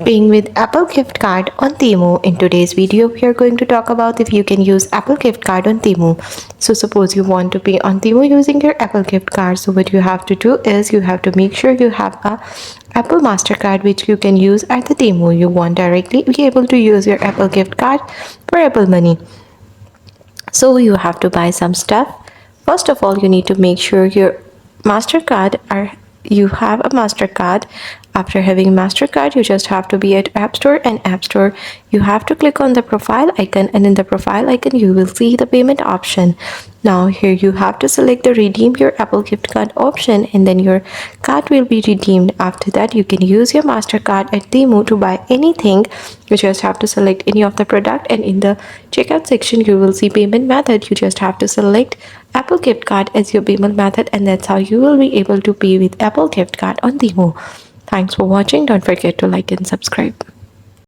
Paying with Apple gift card on Temu. In today's video, we are going to talk about if you can use Apple gift card on Temu. So suppose you want to pay on Temu using your Apple gift card. So what you have to do is you have to make sure you have a Apple Mastercard which you can use at the Temu. You want directly be able to use your Apple gift card for Apple Money. So you have to buy some stuff. First of all, you need to make sure your Mastercard are you have a Mastercard. After having Mastercard, you just have to be at App Store, and App Store you have to click on the profile icon, and in the profile icon you will see the payment option. Now here you have to select the redeem your Apple gift card option, and then your card will be redeemed. After that, you can use your Mastercard at Temu to buy anything. You just have to select any of the product, and in the checkout section you will see payment method. You just have to select Apple gift card as your payment method, and that's how you will be able to pay with Apple gift card on Temu. Thanks for watching. Don't forget to like and subscribe.